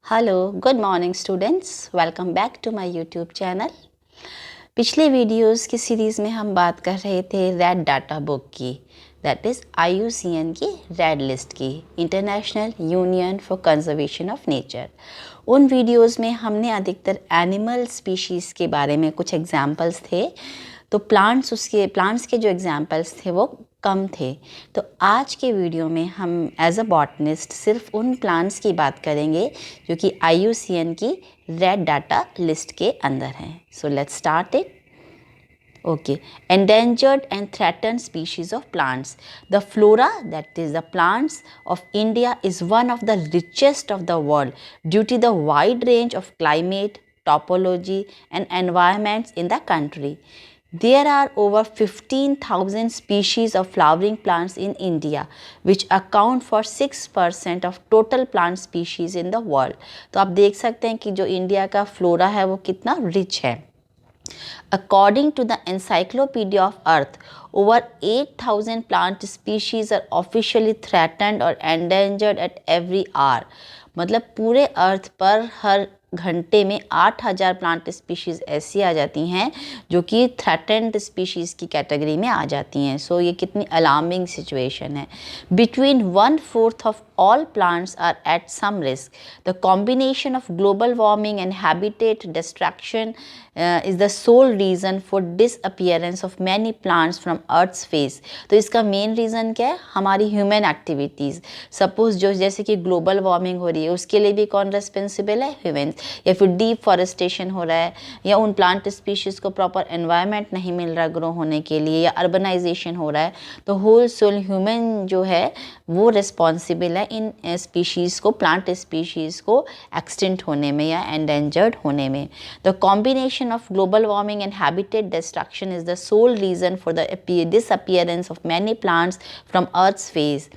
Hello good morning students, welcome back to my YouTube channel. पिछले videos की series में हम बात कर रहे थे रेड डाटा बुक की, दैट इज़ IUCN की रेड लिस्ट की, international union for conservation of nature. उन वीडियोस में हमने अधिकतर एनिमल स्पीशीज़ के बारे में कुछ एग्जांपल्स थे, तो प्लांट्स के जो एग्जांपल्स थे वो कम थे। तो आज के वीडियो में हम एज अ बॉटनिस्ट सिर्फ उन प्लांट्स की बात करेंगे जो कि IUCN की रेड डाटा लिस्ट के अंदर हैं। So let's start it. Okay, endangered and threatened species of plants. The flora, that is the plants of India, is one of the richest of the world due to the wide range of climate, topology and environments in the country. There are over 15,000 species of flowering plants in India, which account for 6% of total plant species in the world. तो आप देख सकते हैं कि जो India का flora है वो कितना रिच है। According to the Encyclopedia of Earth, over 8,000 plant species are officially threatened or endangered at every hour. मतलब पूरे अर्थ पर हर घंटे में 8,000 प्लांट स्पीशीज़ ऐसी आ जाती हैं जो कि थ्रेटेंड स्पीशीज़ की कैटेगरी में आ जाती हैं। सो ये कितनी अलार्मिंग सिचुएशन है। Between 1/4 of all plants are at some risk. The combination of global warming and habitat destruction is the sole reason for disappearance of many plants from Earth's face. तो इसका main reason क्या है? हमारी human activities. Suppose जो जैसे कि global warming हो रही है उसके लिए भी कौन रेस्पॉन्सिबल है? ह्यूमन्स। या फिर डीफॉरेस्टेशन हो रहा है या उन प्लांट स्पीशीज़ को प्रॉपर एनवायरनमेंट नहीं मिल रहा ग्रो होने के लिए, या अर्बनाइजेशन हो रहा है, तो होल सोल ह्यूमन जो है वो रिस्पॉन्सिबल है इन स्पीशीज़ को, प्लांट स्पीशीज़ को एक्सटिंक्ट होने में या एंडेंजर्ड होने में। The combination of global warming and habitat destruction is the sole reason for the disappearance of many plants from Earth's face.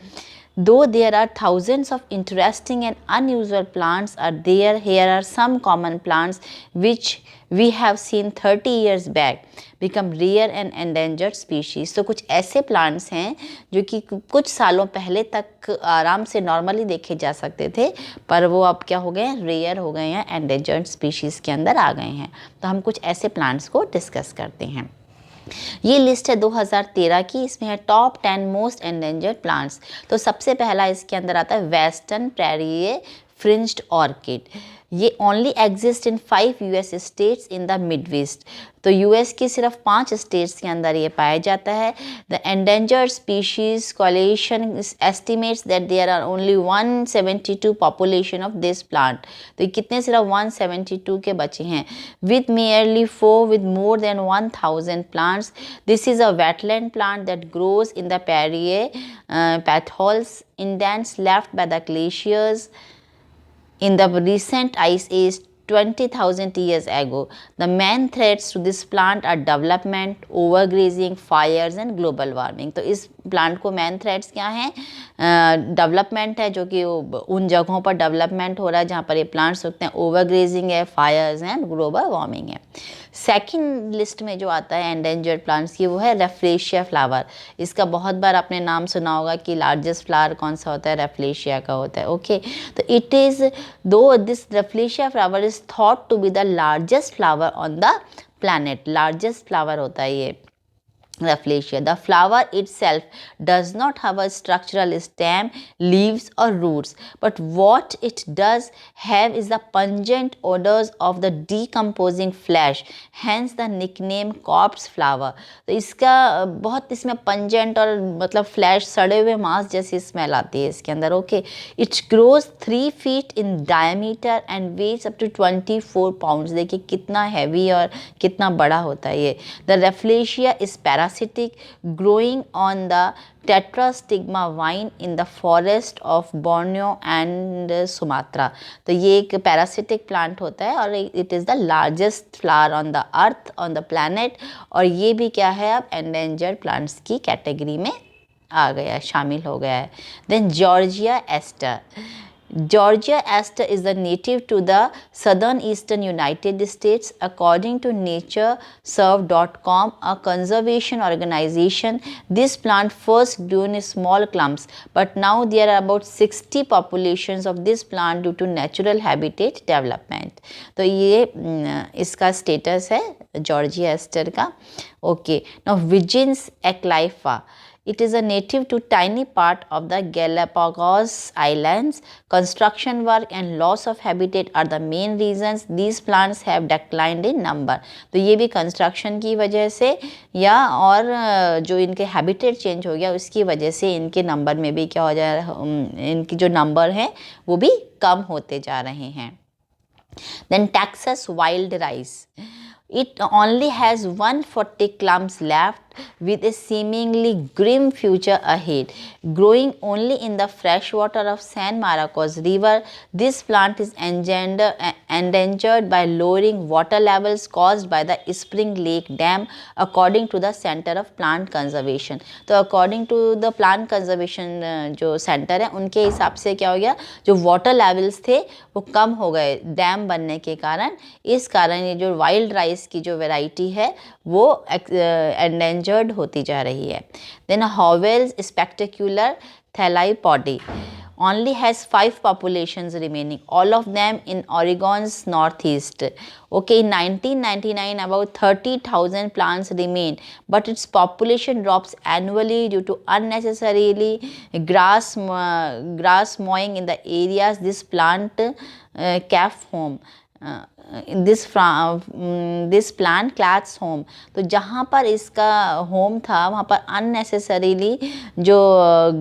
Though there are thousands of interesting and unusual plants are there, here are some common plants which we have seen 30 years back become rare and endangered species. तो कुछ ऐसे plants हैं जो कि कुछ सालों पहले तक आराम से नॉर्मली देखे जा सकते थे, पर वो अब क्या हो गए हैं? रेयर हो गए हैं, एंडेंजर्ड स्पीशीज़ के अंदर आ गए हैं। तो हम कुछ ऐसे प्लांट्स को डिस्कस करते हैं। ये लिस्ट है 2013 की, इसमें है टॉप 10 मोस्ट एंडेंजर्ड प्लांट्स। तो सबसे पहला इसके अंदर आता है वेस्टर्न प्रेरिये फ्रिंज्ड ऑर्किड। ये only exist in 5 US states in the Midwest. तो US की सिर्फ 5 स्टेट्स के अंदर ये पाया जाता है। The endangered species coalition estimates that there are only 172 population of this plant. तो ये कितने? सिर्फ 172 के बचे हैं। With merely 4 with more than 1,000 plants. This is a wetland plant that grows in the Perrier Pathols indents left by the glaciers in the recent ice age 20,000 years ago. The main threats to this plant are development, overgrazing, fires and global warming. तो इस plant को main threats क्या हैं? Development है, जो कि उन जगहों पर डेवलपमेंट हो रहा है जहाँ पर ये प्लांट्स उगते हैं, ओवरग्रेजिंग है, फायर्स एंड ग्लोबल वार्मिंग है। सेकंड लिस्ट में जो आता है एंडेंजर्ड प्लांट्स की, वो है रेफ्लेशिया फ्लावर। इसका बहुत बार आपने नाम सुना होगा कि लार्जेस्ट फ्लावर कौन सा होता है? रेफ्लेशिया का होता है। ओके, तो it is though this rafflesia flower is thought to be the largest flower on the planet. Largest flower होता है ये Rafflesia. The flower itself does not have a structural stem, leaves or roots, but what it does have is the pungent odors of the decomposing flesh, hence the nickname corpse flower. तो इसका बहुत इसमें pungent और मतलब flash, सड़े हुए मांस जैसी स्मेल आती है इसके अंदर। Okay, it grows 3 feet in diameter and weighs up to 24 pounds. देखिए कितना हैवी और कितना बड़ा होता है ये। The Rafflesia is parasitic, growing on the tetrastigma vine in the forest of Borneo and Sumatra. तो ये एक पैरासिटिक प्लांट होता है और it is the largest flower on the earth, on the planet, और ये भी क्या है? अब एंडेंजर्ड प्लांट्स की कैटेगरी में आ गया, शामिल हो गया है। Then Georgia aster. Georgia aster is the native to the southern eastern United States. According to natureserve.com, a conservation organization, this plant first grew in small clumps, but now there are about 60 populations of this plant due to natural habitat development. तो ये इसका status है Georgia aster का. Okay, now विजिन्स एक्लाइफा. It is a native to tiny part of the Galapagos Islands. Construction work and loss of habitat are the main reasons these plants have declined in number. तो ये भी construction की वजह से या और जो इनके हैबिटेट चेंज हो गया उसकी वजह से इनके नंबर में भी क्या हो जा रहा है, इनकी जो नंबर हैं वो भी कम होते जा रहे हैं. Then Texas wild rice. It only has 140 clumps left with a seemingly grim future ahead. Growing only in the fresh water of San Marcos River, this plant is endangered by lowering water levels caused by the Spring Lake Dam, according to the Center of Plant Conservation. तो according to the Plant Conservation जो centre है उनके हिसाब से क्या हो गया, जो वाटर लेवल्स थे वो कम हो गए डैम बनने के कारण. इस कारण ये जो वाइल्ड राइस की जो वैरायटी है वो एंडेंजर्ड होती जा रही है. Then Howell's spectacular thelypody only has 5 populations remaining, all of them in Oregon's northeast. Okay, in 1999 about 30,000 plants remain, but its population drops annually due to unnecessarily grass mowing in the areas this plant calf home. This plant calls home. तो जहाँ पर इसका home था वहाँ पर unnecessarily जो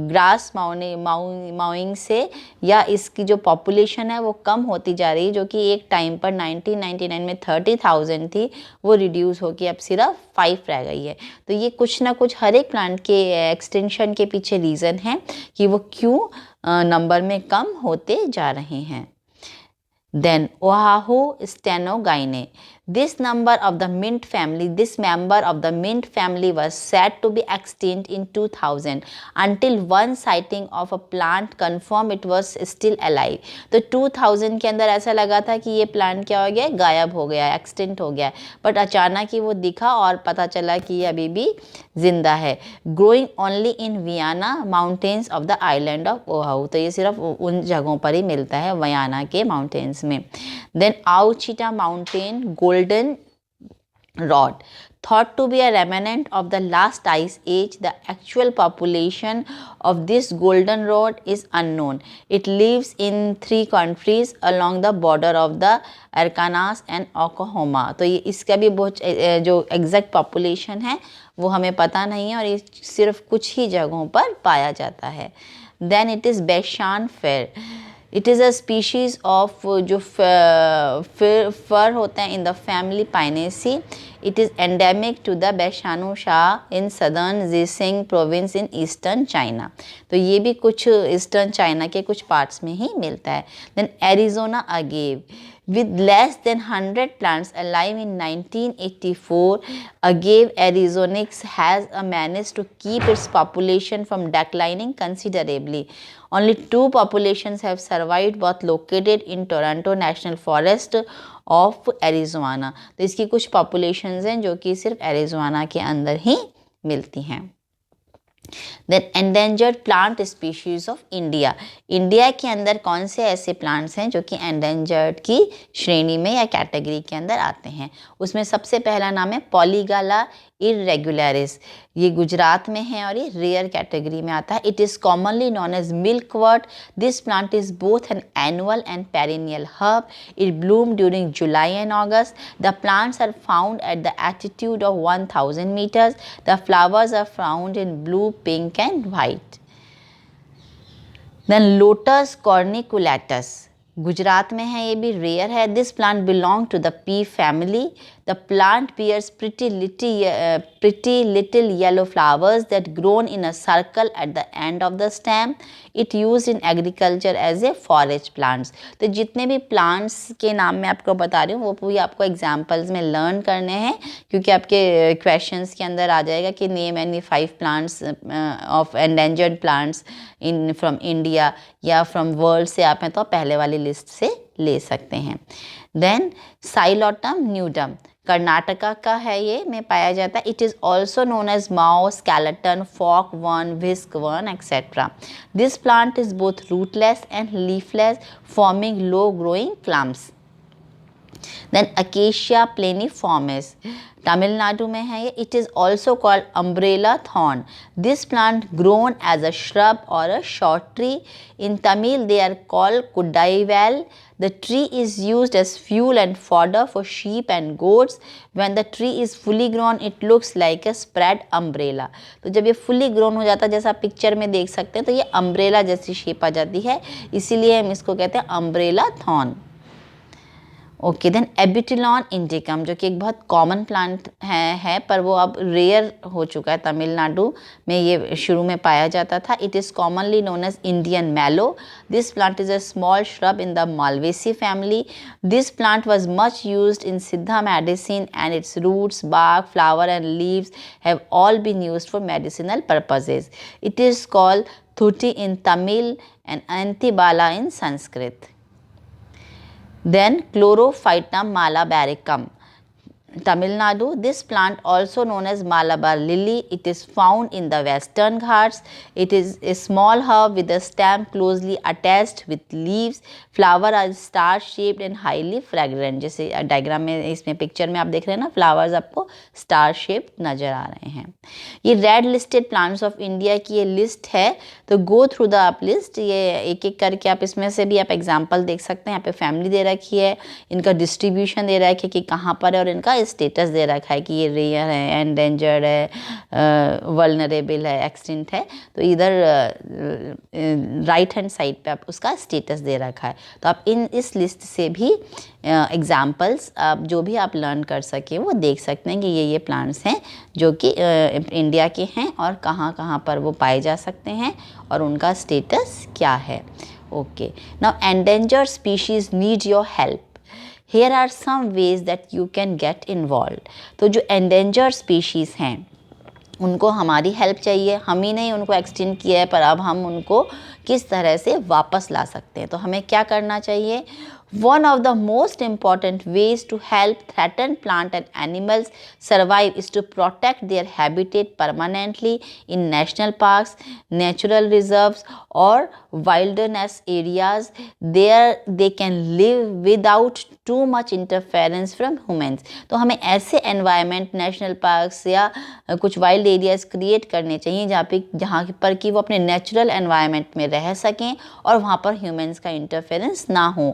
grass माउइंग से या इसकी जो पॉपुलेशन है वो कम होती जा रही है, जो कि एक टाइम पर 1999 में 30,000 थी वो रिड्यूस होकर अब सिर्फ 5 रह गई है. तो ये कुछ ना कुछ हर एक प्लांट के एक्सटेंशन के पीछे रीज़न है कि वो क्यों नंबर में कम होते जा रहे हैं. Then Oahu stenogyne. This member of the mint family was said to be extinct in 2000 until one sighting of a plant confirmed it was still alive. तो 2000 के अंदर ऐसा लगा था कि ये प्लांट क्या हो गया, गायब हो गया, एक्सटिंक्ट हो गया, बट अचानक ही वो दिखा और पता चला कि ये अभी भी जिंदा है. Growing only in Waianae mountains of the island of Oahu. तो ये सिर्फ उन जगहों पर ही मिलता है, वियाना के माउंटेन्स में. Then Ouachita mountain golden rod, thought to be a remnant of the last ice age. The actual population of this golden rod is unknown. It lives in 3 countries along the border of the Arkansas and Oklahoma. तो ये इसका भी बहुत जो exact population है वो हमें पता नहीं है और ये सिर्फ कुछ ही जगहों पर पाया जाता है. Then it is Bashan fir. It is a species of जो fir होते हैं in the family Pinaceae. It is endemic to the Baishanu Shah in southern Zhejiang province in eastern China. तो ये भी कुछ ईस्टर्न चाइना के कुछ parts में ही मिलता है. Then Arizona agave. With less than 100 plants alive in 1984, agave arizonix has managed to keep its population from declining considerably. Only 2 populations have survived, both located in Toronto National Forest of Arizona. तो इसकी कुछ populations हैं जो कि सिर्फ Arizona के अंदर ही मिलती हैं. Then endangered plant species of India. India के अंदर कौन से ऐसे प्लांट्स हैं जो कि एंडेंजर्ड की श्रेणी में या कैटेगरी के अंदर आते हैं. उसमें सबसे पहला नाम है पॉलीगाला इरेगुलरिस. ये गुजरात में है और ये रेयर कैटेगरी में आता है. It is commonly known as milkwort. This plant is both an annual and perennial herb. It bloom during July and August. The plants are found at the altitude of 1000 metres. The flowers are found in blue, pink and white. Then lotus corniculatus Gujarat में है, ये भी rare है. This plant belong to the pea family. The plant bears pretty little yellow flowers that grown in a circle at the end of the stem. It used in agriculture as a forage plants. तो जितने भी plants के नाम मैं आपको बता रही हूँ वो पूरी आपको examples में learn करने हैं, क्योंकि आपके questions के अंदर आ जाएगा कि name any 5 plants of endangered plants in from India या from world से आप हैं तो पहले वाली लिस्ट से ले सकते हैं. देन साइलोटम न्यूडम कर्नाटका का है, ये में पाया जाता है. It is also known as mouse, skeleton, Fock one, whisk one etcetera. This plant is both rootless and leafless, forming low growing clumps. Then acacia प्लेनिफॉर्मिस Tamil Nadu में है ये. It is also called umbrella thorn. This plant grown as a shrub or a short tree. In Tamil they are called kudaival. The tree is used as fuel and fodder for sheep and goats. When the tree is fully grown it looks like a spread umbrella. तो जब ये fully grown हो जाता है, जैसा आप picture में देख सकते हैं, तो ये अम्ब्रेला जैसी शेप आ जाती है, इसीलिए हम इसको कहते हैं अम्ब्रेला थॉर्न. ओके. देन एबिटिलॉन इंडिकम जो कि एक बहुत कॉमन प्लांट है पर वो अब रेयर हो चुका है. तमिलनाडु में ये शुरू में पाया जाता था. It is commonly known as Indian mallow. This plant is a small shrub in the Malvaceae family. This plant was much used in Siddha medicine and its roots, bark, flower and leaves have all been used for medicinal purposes. It is called thuti in Tamil and antibala in Sanskrit. Then Chlorophytum malabaricum, Tamil Nadu. This plant also known as Malabar lily. It is found in the western Ghats. It is a small herb with a stem closely attached with leaves. Flower are star shaped and highly fragrant. जैसे diagram में इसमें picture में आप देख रहे हैं ना, flowers आपको स्टार शेप्ड नज़र आ रहे हैं. ये red listed plants of India की ये लिस्ट है, तो गो थ्रू द आप लिस्ट. ये एक एक करके आप इसमें से भी आप एग्जांपल देख सकते हैं. यहाँ पे फैमिली दे रखी है, इनका डिस्ट्रीब्यूशन दे रखा है कि कहाँ पर है, और इनका स्टेटस दे रखा है कि ये रेयर है, एंडेंजर्ड है, वल्नरेबल है, एक्सटिंक्ट है. तो इधर राइट हैंड साइड पे आप उसका स्टेटस दे रखा है. तो आप इस लिस्ट से भी एग्जाम्पल्स आप जो भी आप लर्न कर सकें वो देख सकते हैं कि ये प्लांट्स हैं जो कि इंडिया के हैं और कहाँ कहाँ पर वो पाए जा सकते हैं और उनका स्टेटस क्या है. Okay. Now endangered species need your help. Here are some ways that you can get involved. तो जो endangered species हैं उनको हमारी हेल्प चाहिए. हम ही नहीं उनको एक्सटिंक्ट किया है, पर अब हम उनको किस तरह से वापस ला सकते हैं. तो हमें क्या करना चाहिए? One of the most important ways to help threatened plant and animals survive is to protect their habitat permanently in national parks, natural reserves or wilderness areas. There they can live without too much interference from humans. तो हमें ऐसे environment, national parks या कुछ wild areas create करने चाहिए जहाँ पर कि वो अपने natural environment में रह सकें और वहाँ पर humans का interference ना हो.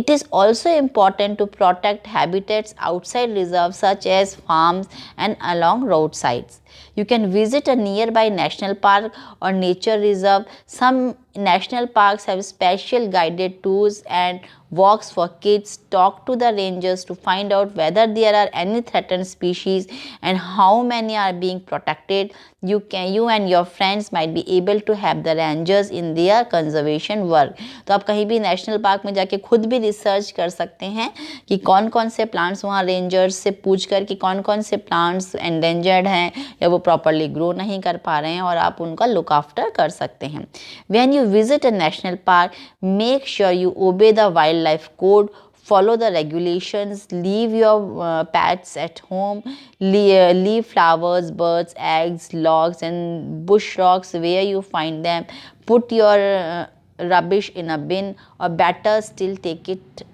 It is also important to protect habitats outside reserves such as farms and along roadsides. You can visit a nearby national park or nature reserve. Some national parks have special guided tours and walks for kids. Talk to the rangers to find out whether there are any threatened species and how many are being protected. You and your friends might be able to help the rangers in their conservation work. तो आप कहीं भी national park में जाके खुद भी research कर सकते हैं कि कौन कौन से प्लांट्स वहाँ रेंजर्स से पूछ कर कि कौन कौन से प्लांट्स एंडेंजर्ड हैं या वो प्रॉपरली ग्रो नहीं कर पा रहे हैं, और आप उनका लुक आफ्टर कर सकते हैं. When you visit a national park, make sure you obey the wildlife code. Follow the regulations. Leave your pets at home. Leave flowers, birds, eggs, logs and bush rocks where you find them. Put your rubbish in a bin, or better still take it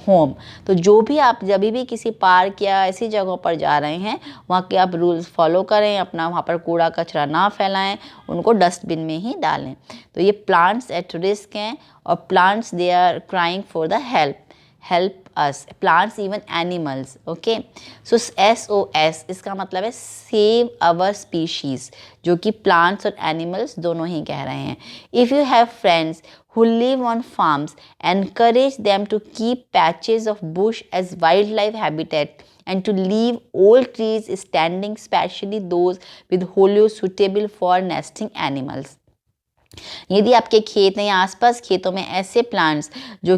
home. तो जो भी आप जब भी किसी park या ऐसी जगहों पर जा रहे हैं वहाँ के आप रूल्स फॉलो करें. अपना वहाँ पर कूड़ा कचरा ना फैलाएं, उनको डस्टबिन में ही डालें. तो ये प्लांट्स एट रिस्क हैं और plants they are crying for the help us. Plants, even animals. Okay, so SOS इसका मतलब है save our species, जो कि plants और animals दोनों ही कह रहे हैं. If you have friends who live on farms, encourage them to keep patches of bush as wildlife habitat and to leave old trees standing, especially those with hollow suitable for nesting animals. यदि आपके खेत हैं या आसपास खेतों में ऐसे plants जो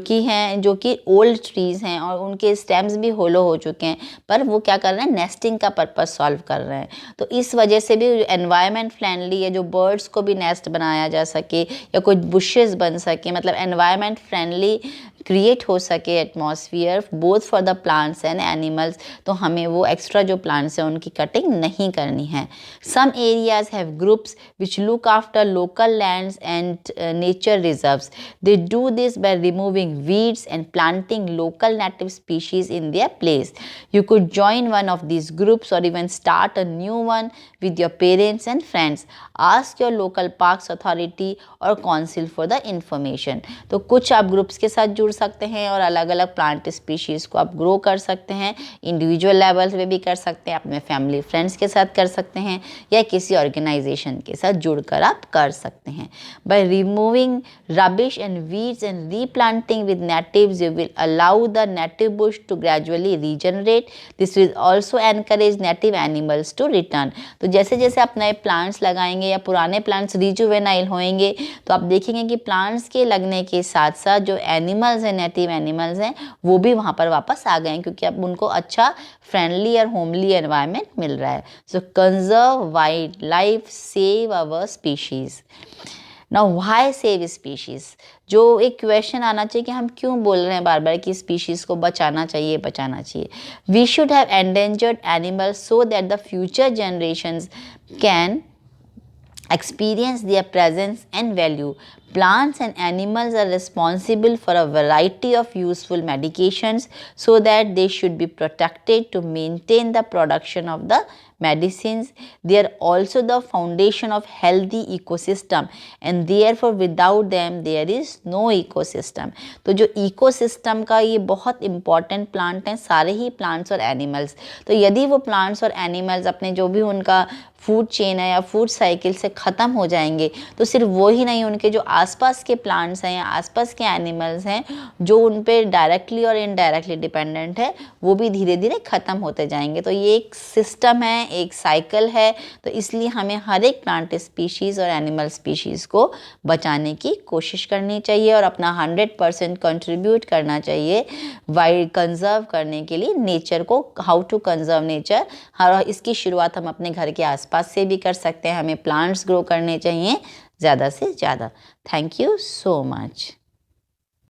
कि ओल्ड ट्रीज़ हैं और उनके स्टेम्स भी होलो हो चुके हैं, पर वो क्या कर रहे हैं, नेस्टिंग का पर्पस सॉल्व कर रहे हैं, तो इस वजह से भी एनवायरनमेंट फ्रेंडली है, जो बर्ड्स को भी नेस्ट बनाया जा सके या कुछ बुशेस बन सके, मतलब एनवायरनमेंट फ्रेंडली क्रिएट हो सके atmosphere both for the plants and animals, तो हमें वो एक्स्ट्रा जो प्लांट्स हैं उनकी कटिंग नहीं करनी है. Some areas have groups which look after local lands and nature reserves. They do this by removing weeds and planting local native species in their place. You could join one of these groups or even start a new one with your parents and friends. Ask your local parks authority or council for the information. तो कुछ आप groups के साथ जुड़ सकते हैं और अलग अलग प्लांट स्पीशीज़ को आप ग्रो कर सकते हैं. इंडिविजुअल लेवल पे भी कर सकते हैं, अपने फैमिली फ्रेंड्स के साथ कर सकते हैं, या किसी ऑर्गेनाइजेशन के साथ जुड़कर आप कर सकते हैं. By removing rubbish and weeds and replanting with natives, you will allow the native bush to gradually regenerate. This will also encourage native animals to return. तो जैसे जैसे आप नए प्लांट्स लगाएंगे या पुराने प्लांट्स रिजुवेनाइल होएंगे, तो आप देखेंगे कि प्लांट्स के लगने के साथ साथ जो एनिमल्स हैं, नेटिव एनिमल्स हैं, वो भी वहाँ पर वापस आ गए हैं, क्योंकि अब उनको अच्छा फ्रेंडली और होमली एनवायरनमेंट मिल रहा है. So conserve wild life, save our species. Now why save species, जो एक क्वेश्चन आना चाहिए कि हम क्यों बोल रहे हैं बार बार कि स्पीशीज़ को बचाना चाहिए बचाना चाहिए. We should have endangered animals so that the future generations can experience their presence and value. Plants and animals are responsible for a variety of useful medications, so that they should be protected to maintain the production of the medicines. They are also the foundation of healthy ecosystem, and therefore without them there is no ecosystem. तो जो ecosystem का ये बहुत important plant हैं, सारे ही plants और animals. तो यदि वो plants और animals अपने जो भी उनका फूड चेन है या फूड साइकिल से ख़त्म हो जाएंगे, तो सिर्फ वो ही नहीं, उनके जो आसपास के प्लांट्स हैं या आसपास के एनिमल्स हैं जो उन पे डायरेक्टली और इनडायरेक्टली डिपेंडेंट है, वो भी धीरे धीरे ख़त्म होते जाएंगे. तो ये एक सिस्टम है, एक साइकिल है. तो इसलिए हमें हर एक प्लांट स्पीशीज़ और एनिमल स्पीशीज़ को बचाने की कोशिश करनी चाहिए और अपना 100% कंट्रीब्यूट करना चाहिए वाइल्ड कंजर्व करने के लिए नेचर को. हाउ टू कंजर्व नेचर, इसकी शुरुआत हम अपने घर के आसपास से भी कर सकते हैं. हमें प्लांट्स ग्रो करने चाहिए ज़्यादा से ज़्यादा. Thank you so much.